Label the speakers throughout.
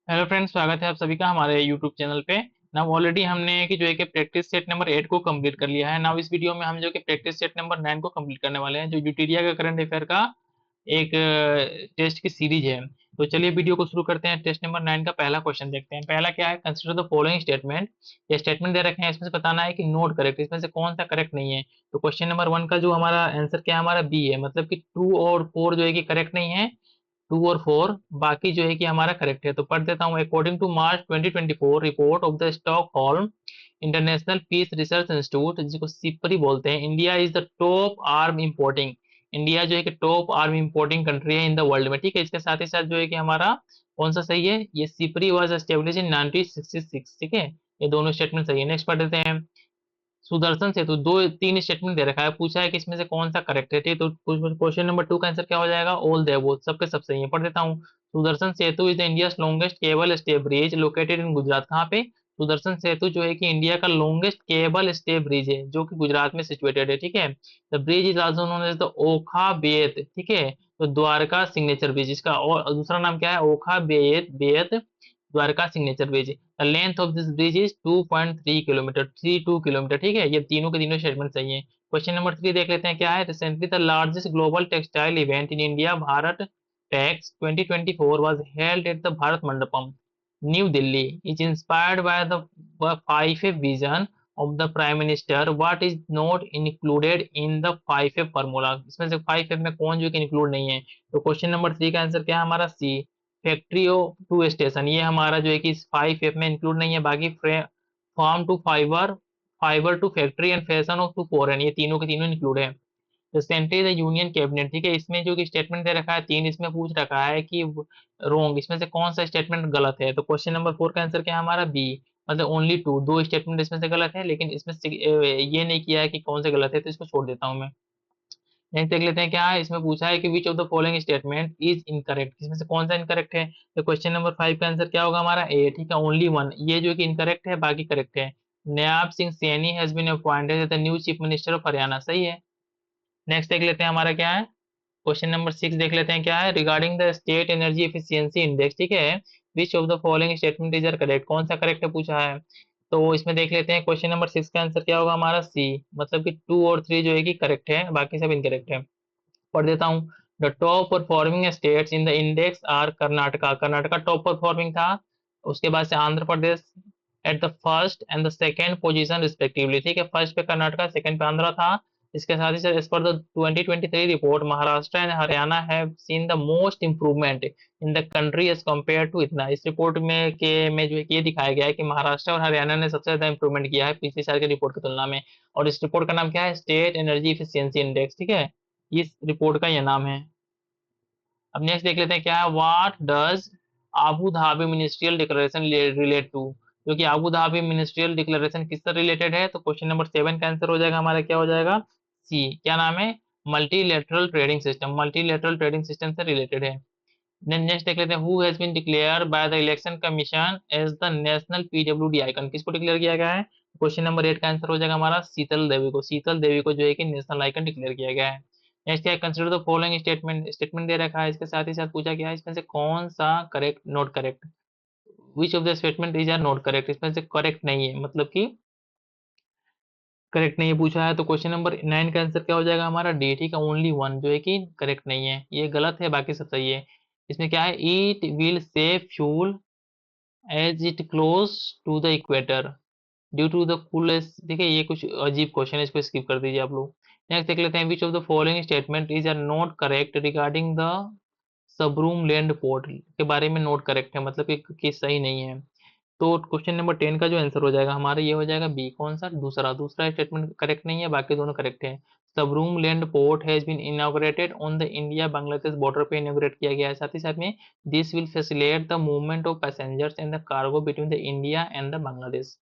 Speaker 1: Hello friends, स्वागत है आप सभी का हमारे यूट्यूब चैनल पे। ना ऑलरेडी हमने कि जो है कि प्रैक्टिस सेट नंबर 8 को कंप्लीट कर लिया है। ना इस वीडियो में हम जो कि प्रैक्टिस सेट नंबर 9 को कंप्लीट करने वाले हैं, जो यूटिलिया का करंट अफेयर का एक टेस्ट की सीरीज है। तो चलिए वीडियो को शुरू करते हैं। टेस्ट नंबर 9 का पहला क्वेश्चन देखते हैं। पहला क्या है, कंसिडर द फॉलोइंग स्टेटमेंट। ये स्टेटमेंट दे रखे हैं, इसमें से बताना है कि नोट करेक्ट, इसमें से कौन सा करेक्ट नहीं है। तो क्वेश्चन नंबर 1 का जो हमारा आंसर क्या है, हमारा बी है, मतलब कि 2 और 4 जो है कि करेक्ट नहीं है। 2 और 4 बाकी जो है कि हमारा करेक्ट है। तो पढ़ देता हूँ। According to March 2024 report of the Stockholm International Peace Research Institute, जिसको सिपरी बोलते हैं, India is the top arm importing. India जो है कि टॉप आर्म इंपोर्टिंग कंट्री है इन द वर्ल्ड में। ठीक है, इसके साथ ही साथ जो है कि हमारा कौन सा सही है, ये सिपरी वॉज एस्टेब्लिश इन 1966। ठीक है, ये दोनों स्टेटमेंट सही है। नेक्स्ट पढ़ देते हैं। सुदर्शन सेतु, दो तीन स्टेटमेंट दे रखा है, पूछा है कि इसमें से कौन सा करेक्ट है। ठीक है, तो क्वेश्चन नंबर 2 का आंसर क्या हो जाएगा, ऑल द अबोव, सबके सब सही है। पढ़ देता हूँ। Sudarshan Setu is the India longest cable stay bridge located in Gujarat. कहाँ पे, सुदर्शन सेतु जो है कि इंडिया का लॉन्गेस्ट केबल स्टे ब्रिज है, जो कि गुजरात में सिचुएटेड है। ठीक है, the bridge is also known as the Okha Bet. ठीक है, तो द्वारका सिग्नेचर ब्रिज, इसका और दूसरा नाम क्या है, ओखा बेत बेत Dwarka signature bridge. The length of this bridge is 2.3 kilometre, 32 kilometre. ठीक है, ये तीनों के तीनों स्टेटमेंट सही है। क्वेश्चन नंबर 3 देख लेते हैं क्या है। Recently the largest global textile event in India, Bharat Tex 2024 was held at the Bharat Mandapam, New Delhi. Is inspired by the 5F vision of the Prime Minister. What is not included in the 5F formula? इसमें से 5F में कौन जो कि include नहीं है। तो question number 3 का आंसर क्या है, हमारा सी, फैक्ट्री टू स्टेशन। ये हमारा जो है कि 5F में इंक्लूड नहीं है। बाकी farm to fibre, fibre to factory and fashion of to foreign, ये तीनों के तीनों इंक्लूड है। तो सेंट्रल यूनियन कैबिनेट, ठीक है, इसमें जो कि स्टेटमेंट दे रखा है तीन, इसमें पूछ रखा है कि रोंग, इसमें से कौन सा स्टेटमेंट गलत है। तो क्वेश्चन नंबर 4 का आंसर क्या है, हमारा बी, मतलब ओनली टू, दो स्टेटमेंट इसमें से गलत है, लेकिन इसमें से ये नहीं किया है कि कौन से गलत है, तो इसको छोड़ देता हूँ मैं। नेक्स्ट देख लेते हैं क्या है। इसमें पूछा है कि विच of the following statement is incorrect, इसमें से कौन सा इनकरेक्ट है। तो क्वेश्चन नंबर 5 का आंसर क्या होगा, हमारा ए। ठीक है, ओनली वन, ये जो कि इनकरेक्ट है, बाकी करेक्ट है। Nayab Singh Saini has been appointed as the new chief minister of Haryana, सही है। नेक्स्ट देख लेते हैं हमारा क्या है। क्वेश्चन नंबर 6 देख लेते हैं क्या है। Regarding the State Energy Efficiency Index, ठीक है, which of the following statement is are correct, कौन सा करेक्ट है पूछा है। तो इसमें देख लेते हैं। क्वेश्चन नंबर 6 का आंसर क्या होगा, हमारा सी, मतलब कि 2 और 3 जो है कि करेक्ट है, बाकी सब इनकरेक्ट है। पढ़ देता हूँ। The top performing states in the index are Karnataka, Karnataka top performing था। उसके बाद से Andhra Pradesh at the first and the second position respectively. ठीक है, फर्स्ट पे कर्नाटका, सेकंड पे आंध्र था। इसके साथ ही साथ एज पर the 2023 report, Maharashtra and Haryana have seen the most improvement in the country as compare to इतना। इस रिपोर्ट में जो है कि ये दिखाया गया है कि महाराष्ट्र और हरियाणा ने सबसे ज्यादा इंप्रूवमेंट किया है पिछले साल के रिपोर्ट की तुलना में। और इस रिपोर्ट का नाम क्या है, स्टेट एनर्जी इफिशियंसी इंडेक्स। ठीक है, इस रिपोर्ट का यह नाम है। अब नेक्स्ट देख लेते हैं क्या है। What does Abu Dhabi Ministerial Declaration relate to, जो कि आबू धाबी मिनिस्ट्रियल डिक्लेरेशन किससे रिलेटेड है। तो क्वेश्चन नंबर 7 का आंसर हो जाएगा हमारा, क्या हो जाएगा, सी, क्या नाम है, multilateral trading system, multilateral trading system से रिलेटेड है। नेक्स्ट देख लेते हैं। Who has been declare by the Election Commission as the national पीडब्ल्यूडी आइकन, किसको डिक्लेयर किया गया है। क्वेश्चन नंबर 8 का आंसर हो जाएगा हमारा शीतल देवी को, शीतल देवी को जो है कि नेशनल आइकन डिक्लेयर किया गया है। नेक्स्ट क्या है, consider the following statement, statement दे रखा है, इसके साथ ही साथ पूछा गया है इसमें से कौन सा correct, not correct, which of the statement is are not correct, इसमें से करेक्ट नहीं है, मतलब कि करेक्ट नहीं है पूछा है। तो क्वेश्चन नंबर 9 का आंसर क्या हो जाएगा, हमारा डी। ठीक है, ओनली वन जो है कि करेक्ट नहीं है, ये गलत है, बाकी सब सही है। इसमें क्या है, it will save fuel as it close to the equator due to the coolest. ठीक है, ये कुछ अजीब क्वेश्चन है, इसको स्किप कर दीजिए आप लोग। नेक्स्ट देख लेते हैं। Which of the following statement is are not correct regarding the Sabroom land port, के बारे में नोट करेक्ट है, मतलब कि सही नहीं है। तो क्वेश्चन नंबर 10 का जो आंसर हो जाएगा हमारा, ये हो जाएगा बी, कौन सा, दूसरा, दूसरा स्टेटमेंट करेक्ट नहीं है, बाकी दोनों करेक्ट है। Sabroom land port has been inaugurated on the India Bangladesh border पे इनॉग्रेट किया गया है। साथ ही साथ में this will facilitate the movement of passengers and the cargo between the India and the Bangladesh.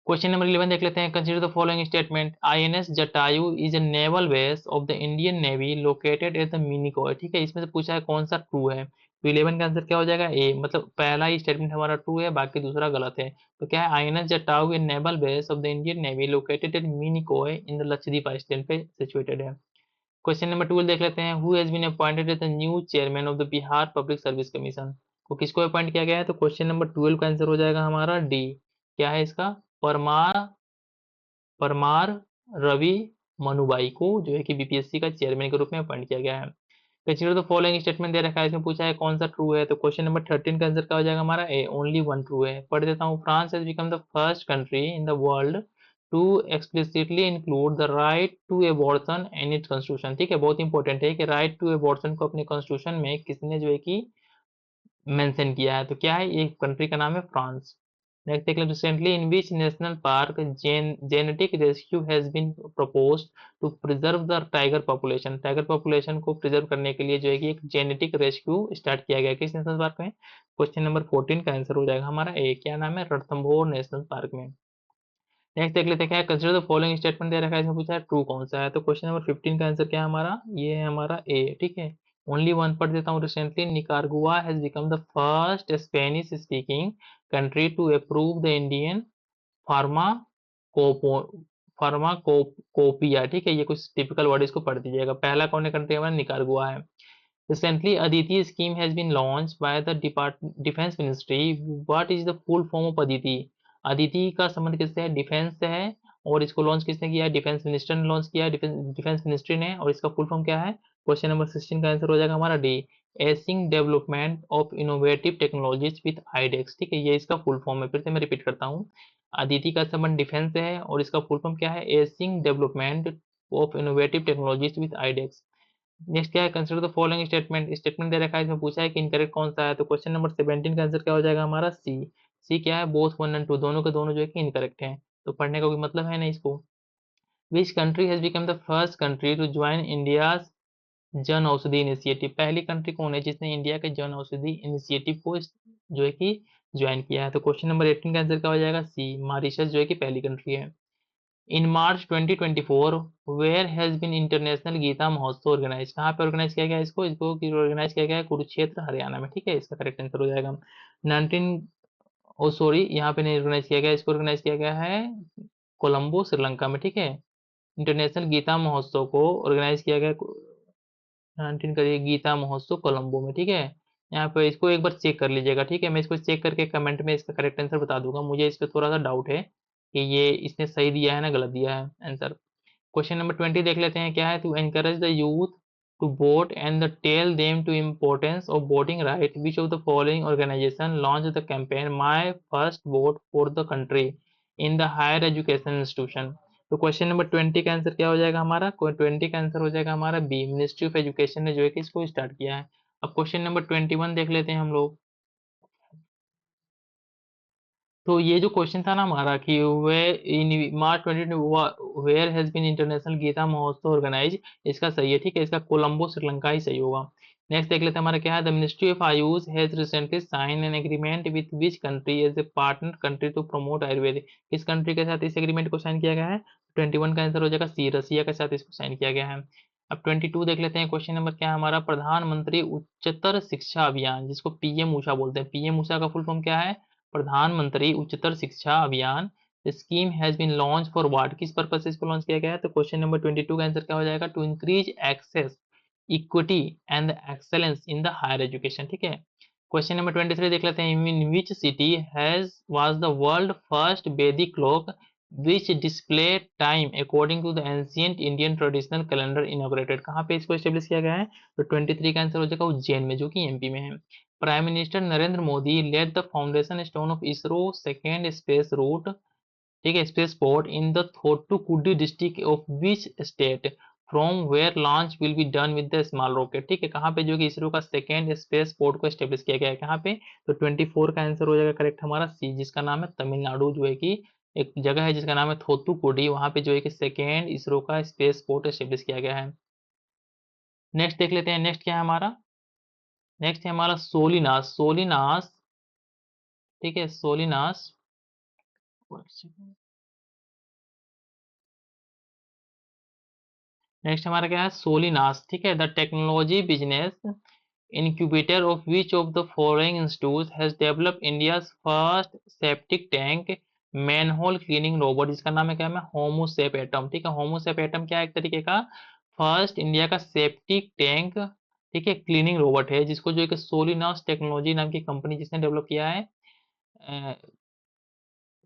Speaker 1: Question number 11 देख लेते हैं। Consider the following statement, INS Jatayu is a naval base of the Indian Navy located at the Minicoy. ठीक है, इसमें से पूछा है कौन सा ट्रू है। तो 11 का आंसर क्या हो जाएगा, ए, मतलब पहला ही स्टेटमेंट हमारा ट्रू है, बाकी दूसरा गलत है। तो क्या है, INS Jatayu a naval base of the Indian Navy located at Minicoy in the Lakshadweep island पे सिचुएटेड है। क्वेश्चन नंबर 12 देख लेते हैं। Who has been appointed as the new chairman of the Bihar Public Service Commission. को किसको अपॉइंट किया गया है? तो क्वेश्चन नंबर 12 का आंसर हो जाएगा हमारा डी। क्या है इसका? परमार परमार रवि मनुबाई को जो है कि बीपीएससी का चेयरमैन के रूप में अपॉइंट किया गया है। कंसीडर द फॉलोइंग स्टेटमेंट दे रखा है, इसमें पूछा है कौन सा ट्रू है। तो क्वेश्चन नंबर 13 का आंसर क्या हो जाएगा हमारा? ए, ओनली वन ट्रू है। पढ़ देता हूँ। France has become the first country in the world to explicitly include the right to abortion in its constitution. ठीक है, बहुत इंपॉर्टेंट है कि राइट टू एबॉर्शन को अपने कॉन्स्टिट्यूशन में किसने जो है कि मेंशन किया है। तो क्या है? ये कंट्री का नाम है फ्रांस। नेक्स्ट देख लें। Recently in which national park genetic rescue has been proposed to preserve the tiger population. Tiger population को प्रिजर्व करने के लिए जो है कि एक जेनेटिक रेस्क्यू स्टार्ट किया गया किस नेशनल पार्क में? क्वेश्चन नंबर 14 का आंसर हो जाएगा हमारा ए। क्या नाम है? रणथंभौर नेशनल पार्क में। नेक्स्ट देख लेते हैं क्या है। कंसिडर द फॉलोइंग स्टेटमेंट दे रखा है, इसमें पूछा है ट्रू कौन सा है। तो क्वेश्चन नंबर 15 का आंसर क्या है हमारा? ये है हमारा ए। ठीक है, ओनली वन पढ़ देता हूँ। Recently Nicaragua has become the first Spanish speaking country to approve the Indian pharmacopoeia pharmacopoeia. ठीक है, ये कुछ टिपिकल वर्ड, इसको पढ़ दीजिएगा। पहला कौन है कंट्री हमारा? निकारागुआ है। Recently, Aditi scheme has been launched by the Defense Ministry. What is the full form of Aditi? Aditi का संबंध किससे है? डिफेंस से है। और इसको लॉन्च किसने किया है? डिफेंस मिनिस्टर ने लॉन्च किया है, डिफेंस मिनिस्ट्री ने। और इसका फुल फॉर्म क्या है? क्वेश्चन नंबर 16 का आंसर हो जाएगा हमारा D. Acing development of innovative technologies with iDEX. ठीक है, ये इसका फुल फॉर्म है। फिर से मैं रिपीट करता हूँ। अदिति का संबंध डिफेंस से है और इसका फुल फॉर्म क्या है? Acing development of innovative technologies with iDEX. Next क्या है? Consider the following statement. Statement दे रखा है, इसमें पूछा है कि इनकरेक्ट कौन सा है। तो क्वेश्चन नंबर 17 का आंसर क्या हो जाएगा हमारा? सी। सी क्या है? बोथ वन एंड टू, दोनों के दोनों जो है कि इनकरेक्ट है। तो पढ़ने का कोई मतलब है नहीं इसको। Which country has become the first country to join India Jan Aushadhi initiative. पहली कंट्री कौन है जिसने इंडिया के जन औषधि इनिशिएटिव को जो है कि ज्वाइन किया है? तो क्वेश्चन नंबर 18 का आंसर क्या हो जाएगा? सी। मॉरिशस जो है कि पहली कंट्री है। In March 2024 where has been International Gita Mahotsav organise. कहाँ पे ऑर्गेनाइज किया गया इसको ऑर्गेनाइज किया गया है कुरुक्षेत्र हरियाणा में। ठीक है, इसका करेक्ट आंसर हो जाएगा 19 ओ सॉरी, यहाँ पे नहीं ऑर्गेनाइज किया गया, इसको ऑर्गेनाइज किया गया है कोलंबो श्रीलंका में। ठीक है, इंटरनेशनल गीता महोत्सव को ऑर्गेनाइज किया गया 19 करिए गीता महोत्सव कोलंबो में। ठीक है, यहाँ पे इसको एक बार चेक कर लीजिएगा। ठीक है, मैं इसको चेक करके कमेंट में इसका करेक्ट आंसर बता दूंगा। मुझे इस पर थोड़ा सा डाउट है कि ये इसने सही दिया है ना गलत दिया है आंसर। क्वेश्चन नंबर 20 देख लेते हैं क्या है। To encourage the youth to vote and the tell them to importance of voting right which of the following organisation launch the campaign my first vote for the country in the higher education institution. तो question number 20 का answer क्या हो जाएगा हमारा? 20 का answer हो जाएगा हमारा बी। मिनिस्ट्री ऑफ एजुकेशन ने जो है कि इसको स्टार्ट किया है। अब क्वेश्चन नंबर 21 देख लेते हैं हम लोग। तो ये जो क्वेश्चन था ना हमारा कि वे in March 2020 where has been International Gita Mahotsav organise, इसका सही है। ठीक है, इसका कोलंबो श्रीलंका ही सही होगा। नेक्स्ट देख लेते हैं हमारा क्या है। The Ministry of AYUSH has recently sign an agreement with which country as a partner country to promote Ayurveda. किस कंट्री के साथ इस एग्रीमेंट को साइन किया गया है? 21 का आंसर हो जाएगा सी। रसिया के साथ इसको साइन किया गया है। अब 22 देख लेते हैं। क्वेश्चन नंबर क्या है हमारा? प्रधानमंत्री उच्चतर शिक्षा अभियान, जिसको पीएम ऊषा बोलते हैं। पीएम ऊषा का फुल फॉर्म क्या है? प्रधानमंत्री Uchchatar Shiksha Abhiyan scheme has been launch for what. किस पर्पज से इसको लॉन्च किया गया है? तो क्वेश्चन नंबर 22 का आंसर क्या हो जाएगा? To increase access equity and excellence in the higher education. ठीक है, क्वेश्चन नंबर 23 देख लेते हैं। In which city has was the world first Vedic clock which display time according to the ancient Indian traditional calendar inaugurated. कहाँ पे इसको establish किया गया है? तो 23 का आंसर हो जाएगा उज्जैन में, जो कि एमपी में है। Prime minister Narendra Modi led the foundation stone of ISRO second space route, ठीक है, space port in the Thoothukudi district of which state from where launch will be done with the small rocket. ठीक है, कहाँ पे जो कि इसरो का सेकेंड स्पेस पोर्ट को एस्टेब्लिश किया गया है? कहाँ पे? तो 24 का आंसर हो जाएगा करेक्ट हमारा सी, जिसका नाम है तमिलनाडु, जो है कि एक जगह है जिसका नाम है थोतुकुडी, वहां पे जो है कि सेकेंड इसरो का स्पेस पोर्ट एस्टेब्लिश किया गया है। नेक्स्ट देख लेते हैं। नेक्स्ट क्या है हमारा? नेक्स्ट है हमारा सोलिनास। सोलिनास, ठीक है, सोलिनास। नेक्स्ट हमारा क्या है? सोलिनास। ठीक है, the technology business incubator of which of the following institutes has developed India's first septic tank manhole cleaning robot। इसका नाम है क्या है? होमोसेप एटम। ठीक है, होमोसेप एटम क्या है? एक तरीके का फर्स्ट इंडिया का सेप्टिक टैंक ठीक है, क्लीनिंग रोबोट है जिसको जो है कि सोलिनॉस टेक्नोलॉजी नाम की कंपनी जिसने डेवलप किया है।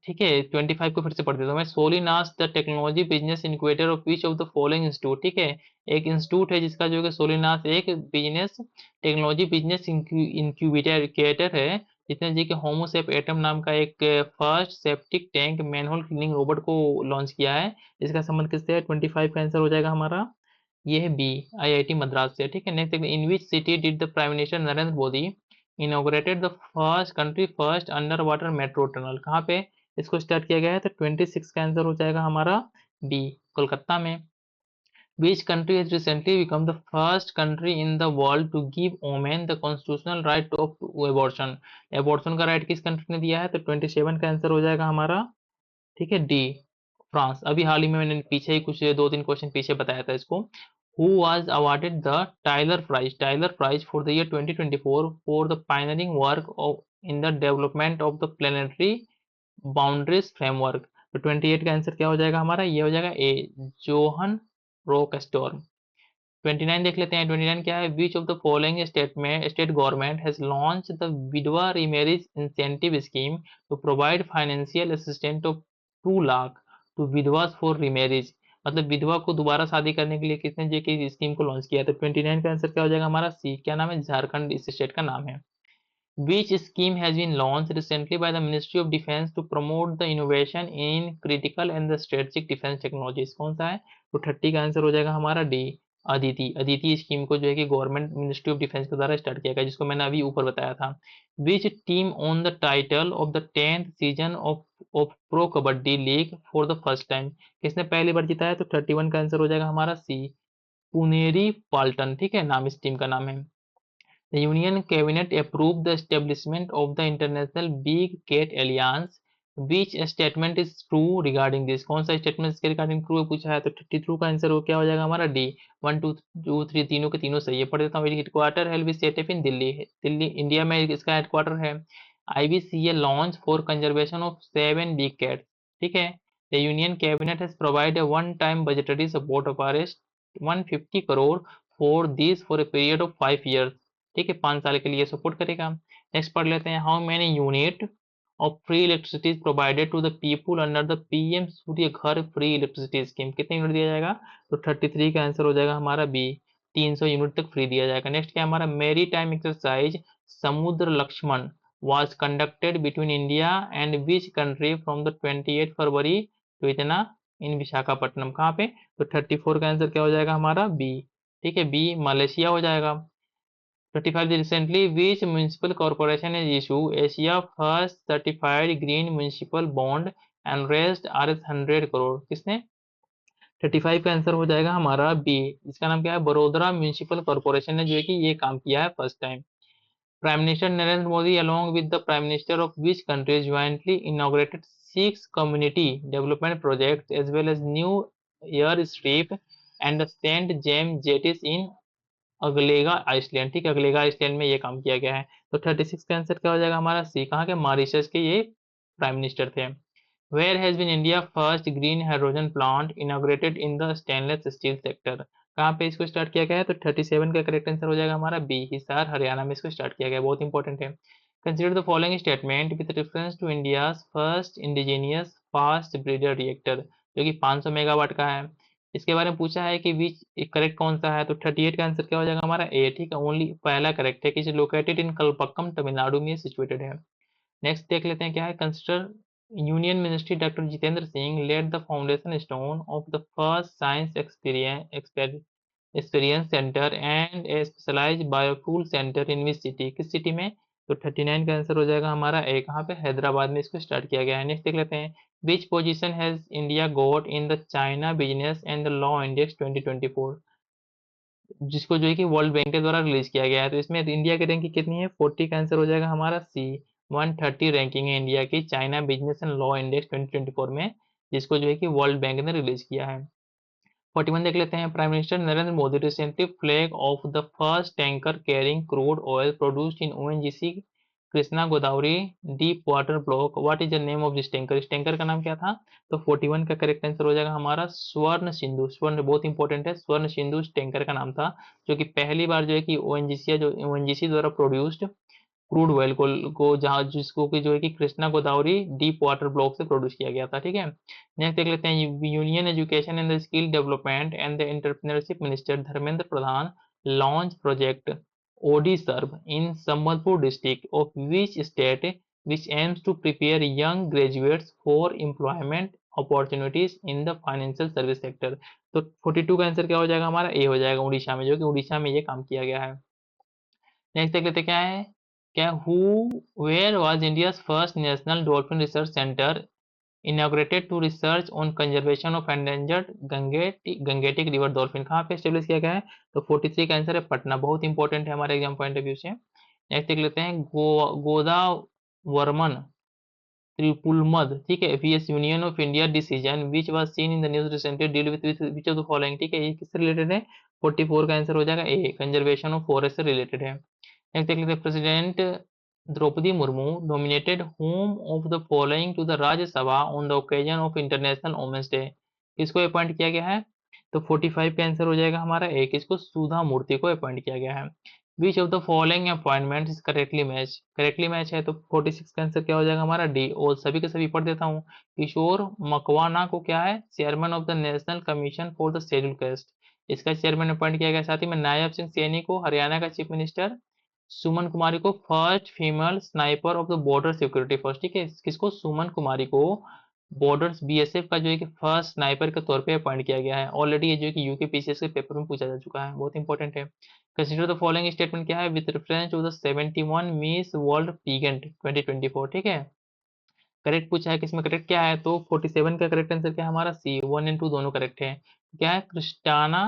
Speaker 1: ठीक है, 25 को फिर से पढ़ देता हूँ मैं। Solinas the technology business incubator of which of the following institute. ठीक है, एक इंस्टीट्यूट है जिसका जो है सोलिनास एक बिजनेस टेक्नोलॉजी बिजनेस इंक्यूबेटर है जिसने जी के होमोसेप एटम नाम का एक first septic tank manhole cleaning robot को लॉन्च किया है। इसका संबंध किससे है? 25 का आंसर हो जाएगा हमारा, ये है बी, आईआईटी मद्रास से। ठीक है, नेक्स्ट देखते हैं, in which city did the prime minister Narendra Modi inaugurated the first country first under water metro tunnel. कहाँ पे इसको स्टार्ट किया गया है? तो 26 का आंसर हो जाएगा हमारा बी, कोलकाता में। Which country has recently become the first country in the world to give women the constitutional right of abortion? Abortion का राइट किस कंट्री ने दिया है? तो 27 का आंसर हो जाएगा हमारा, ठीक है, डी, फ्रांस। अभी हाल ही में मैंने पीछे ही कुछ 2-3 क्वेश्चन पीछे बताया था इसको। Who was awarded the Tyler Prize for the year 2024 for the pioneering work of in the development of the planetary boundaries framework. तो 28 का आंसर क्या हो जाएगा हमारा? ये हो जाएगा ए, जोहन रोकस्टोर्म। 29 देख लेते हैं। 29 क्या है? Which of the following state government has launch the Vidhwa remarriage incentive scheme to provide financial assistant of 2 lakh to vidhwas for remarriage. मतलब विधवा को दोबारा शादी करने के लिए किसने जे की स्कीम को लॉन्च किया? तो 29 का आंसर क्या हो जाएगा हमारा? सी। क्या नाम है? झारखंड इस स्टेट का नाम है। Which scheme has been launched recently by the Ministry of Defence to promote the innovation in critical and the strategic defense technologies? कौन सा है? तो 30 का आंसर हो जाएगा हमारा डी, अदिति। अदिति स्कीम को जो है कि गवर्नमेंट मिनिस्ट्री ऑफ डिफेंस के द्वारा स्टार्ट किया गया, जिसको मैंने अभी ऊपर बताया था। Which team on the title of the 10th season of pro kabaddi league for the first time? किसने पहली बार जीता है? तो 31 का आंसर हो जाएगा हमारा सी, पुनेरी पाल्टन। ठीक है, नाम इस टीम का नाम है। The Union Cabinet approved the establishment of the International Big Cat Alliance. Which statement is true regarding this? कौन सा स्टेटमेंट इसके रिगार्डिंग ट्रू है पूछा है? तो 32 का आंसर हो क्या हो जाएगा हमारा? डी। 1 2 2 3 तीनों के तीनों सही है। पढ़ देता हूँ। Headquarter hell be set up in Delhi. Delhi India में इसका हेडक्वार्टर है। IBCA launch for conservation of 7 big cats. ठीक है, the union cabinet has provide a one time budgetary support of Rs 150 crore for this for a period of 5 years। ठीक है, 5 साल के लिए सपोर्ट करेगा। नेक्स्ट पढ़ लेते हैं। How many unit of free electricity provided to the people under the PM Surya Ghar free electricity scheme? कितने यूनिट दिया जाएगा? तो 33 का आंसर हो जाएगा हमारा बी, 300 यूनिट तक फ्री दिया जाएगा। नेक्स्ट क्या हमारा? मेरी टाइम एक्सरसाइज समुद्र Lakshman was conducted between India and which country from the 28 फरवरी तो इतना इन विशाखापट्टनम। कहाँ पे? तो 34 का आंसर क्या हो जाएगा हमारा? बी। ठीक है, बी मलेशिया हो जाएगा। 35 recently which municipal corporation has issued Asia first certified green municipal bond and raised Rs 100 crore? किसने? 35 का आंसर हो जाएगा हमारा बी, इसका नाम क्या है? बड़ोदरा म्यूनिसिपल कॉर्पोरेशन ने जो है कि ये काम किया है first time. Prime minister Narendra Modi along with the prime minister of which country jointly inaugurated 6 community development projects as well as new airstrip and St. James jetties in Agalega island. ठीक है, अगलेगा आइसलैंड में ये काम किया गया है। तो 36 का आंसर क्या हो जाएगा हमारा? सी। कहाँ के? मॉरिशस के ये प्राइम मिनिस्टर थे। Where has been India first green hydrogen plant inaugurated in the stainless steel sector? कहाँ पे इसको स्टार्ट किया गया है? तो 37 का करेक्ट आंसर हो जाएगा हमारा बी, हिसार हरियाणा में इसको स्टार्ट किया गया है। बहुत इंपॉर्टेंट है। Consider the following statement with reference to India's first indigenous fast breeder reactor, जो कि 500 मेगावाट का है। इसके बारे में पूछा है कि विच करेक्ट कौन सा है? तो 38 का आंसर क्या हो जाएगा हमारा? ए। ठीक है, ओनली पहला करेक्ट है कि लोकेटेड इन कलपक्कम तमिलनाडु में सिचुएटेड है। नेक्स्ट देख लेते हैं क्या है। Consider Union Ministry doctor Jitendra Singh laid the foundation stone of the first Science Experience Centre and a specialised biofuel centre in which city? किस सिटी में? तो 39 का आंसर हो जाएगा हमारा ए। कहाँ पे? हैदराबाद में इसको स्टार्ट किया गया है। नेक्स्ट देख लेते हैं। Which position has India got in the China business and the law index 2024? जिसको जो है कि वर्ल्ड बैंक के द्वारा रिलीज किया गया है। तो इसमें इंडिया की रैंकिंग कितनी है? 40 का आंसर हो जाएगा हमारा सी। 130 रैंकिंग है इंडिया की China business and law index 2024 में, जिसको जो है कि वर्ल्ड बैंक ने रिलीज किया है। 41 देख लेते हैं। Prime minister Narendra Modi recently flag of the first tanker carrying crude oil produced in ONGC Krishna Godavari deep water block, what is the name of this tanker, इस टैंकर का नाम क्या था? तो 41 का करेक्ट आंसर हो जाएगा हमारा स्वर्ण सिंधु। स्वर्ण बहुत इंपॉर्टेंट है, स्वर्ण सिंधु इस टैंकर का नाम था, जो कि पहली बार जो है कि ओएनजीसी जो ओएनजीसी द्वारा प्रोड्यूस्ड क्रूड ऑयल को जहाँ जिसको कि जो है कि Krishna Godavari deep water block से प्रोड्यूस किया गया था। ठीक है, नेक्स्ट देख लेते हैं, Union Education and the Skill Development and the Entrepreneurship Minister Dharmendra Pradhan launch project ओडी सर्व in Sambalpur district of which state which aims to prepare young graduates for employment opportunities in the financial service sector। तो 42 का answer क्या हो जाएगा हमारा? ए हो जाएगा, उड़ीसा में, जो कि उड़ीसा में ये काम किया गया है। नेक्स्ट देख लेते क्या है, क्या who where was India's first National Dolphin Research Centre inaugurated to research on conservation of endangered Gangetic river dolphin, कहाँ पे एस्टेब्लिश किया गया है? तो 43 का आंसर है पटना, बहुत इंपॉर्टेंट है हमारे एग्जाम पॉइंट ऑफ व्यू से। नेक्स्ट देख लेते हैं, गोदावर्मन त्रिपुलमद, ठीक है, vs Union of India decision which was seen in the news recently deal with which of the following, ठीक है, ये किससे रिलेटेड है? 44 का आंसर हो जाएगा ए, कंजर्वेशन ऑफ फॉरेस्ट से रिलेटेड है। नेक्स्ट देख लेते हैं, President Droupadi Murmu nominated whom of the following to the Rajya Sabha on the occasion of International Women's Day, किसको अपॉइंट किया गया है? तो 45 का आंसर हो जाएगा हमारा ए, किसको? सुधा मूर्ति को अपॉइंट किया गया है। Which of the following appointment is correctly match है, तो 46 का आंसर क्या हो जाएगा हमारा? डी। और सभी के सभी पढ़ देता हूँ, किशोर मकवाना को क्या है? Chairman of the national commission for the schedule caste, इसका चेयरमैन अपॉइंट किया गया। साथ ही में नायब सिंह सैनी को हरियाणा का चीफ मिनिस्टर, सुमन कुमारी को first female sniper of the border security force, ठीक है, किसको? सुमन कुमारी को बॉर्डर्स बीएसएफ का जो है कि फर्स्ट स्नाइपर के तौर पे अपॉइंट किया गया है। ऑलरेडी ये जो है कि यूके पीसीएस के पेपर में पूछा जा चुका है, बहुत इंपॉर्टेंट है। कंसीडर द फॉलोइंग स्टेटमेंट क्या है? With reference to the 71 miss world pageant 2024, ठीक है, करेक्ट पूछा है, किसमें करेक्ट क्या है? तो 47 का करेक्ट आंसर क्या है हमारा? सी, 1 एंड 2 दोनों करेक्ट है। क्या है? क्रिस्टाना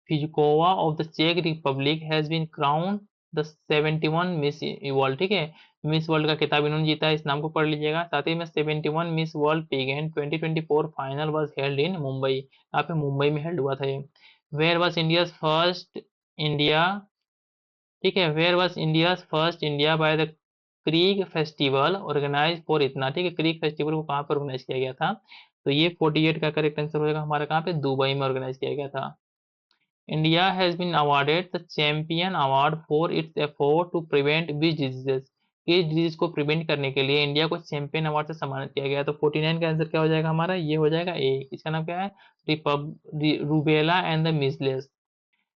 Speaker 1: फिजकोवा ऑफ द चेक Republic has been crown the 71 miss world, ठीक है, मिस वर्ल्ड का खिताब इन्होंने जीता है, इस नाम को पढ़ लीजिएगा। साथ ही में 71 miss world pageant 2024 final was held in Mumbai, यहाँ पे मुंबई में हेल्ड हुआ था ये। Where was India's first India, ठीक है, where was India's first India by the creek festival organise for इतना, ठीक है, क्रीक फेस्टिवल को कहाँ पर ऑर्गेनाइज किया गया था? तो ये 48 का करेक्ट आंसर हो जाएगा हमारा, कहाँ पे? दुबई में ऑर्गेनाइज किया गया था। India has been awarded the Champion Award for its effort to prevent which diseases, किस डिजीज को प्रिवेंट करने के लिए इंडिया को चैंपियन अवार्ड से सम्मानित किया गया? तो 49 का आंसर क्या हो जाएगा हमारा? ये हो जाएगा ए, इसका नाम क्या है? Rubella and the measles.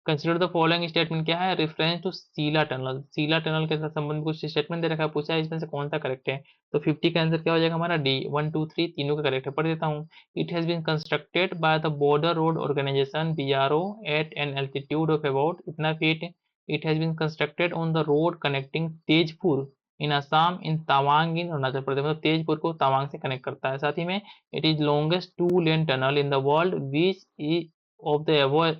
Speaker 1: Consider the following statement क्या है? रेफरेंस टू सीला टनल, सीला टनल के साथ संबंधित कुछ स्टेटमेंट दे रखा है, पूछा है इसमें से कौन सा करेक्ट है? तो 50 का आंसर क्या हो जाएगा हमारा? डी, 1 2 3 तीनों का करेक्ट है, पढ़ देता हूँ। It has been constructed by the border road organisation BRO at an altitude of about इतना feet. It has been constructed on the road connecting Tezpur in Assam in Tawang in Arunachal Pradesh, मतलब तेजपुर को तवांग से कनेक्ट करता है। साथ ही में it is longest 2 lane tunnel in the world which is of the above,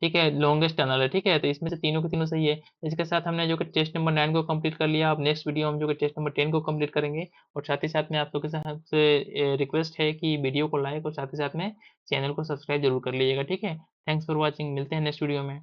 Speaker 1: ठीक है, लॉन्गेस्ट टनल है, ठीक है, तो इसमें से तीनों के तीनों सही है। इसके साथ हमने जो कि टेस्ट नंबर 9 को कंप्लीट कर लिया। अब नेक्स्ट वीडियो हम जो कि टेस्ट नंबर 10 को कंप्लीट करेंगे। और साथ ही साथ में आप लोगों के साथ से रिक्वेस्ट है कि वीडियो को लाइक और साथ ही साथ में चैनल को सब्सक्राइब जरूर कर लीजिएगा, ठीक है। थैंक्स फॉर वॉचिंग, मिलते हैं नेक्स्ट वीडियो में।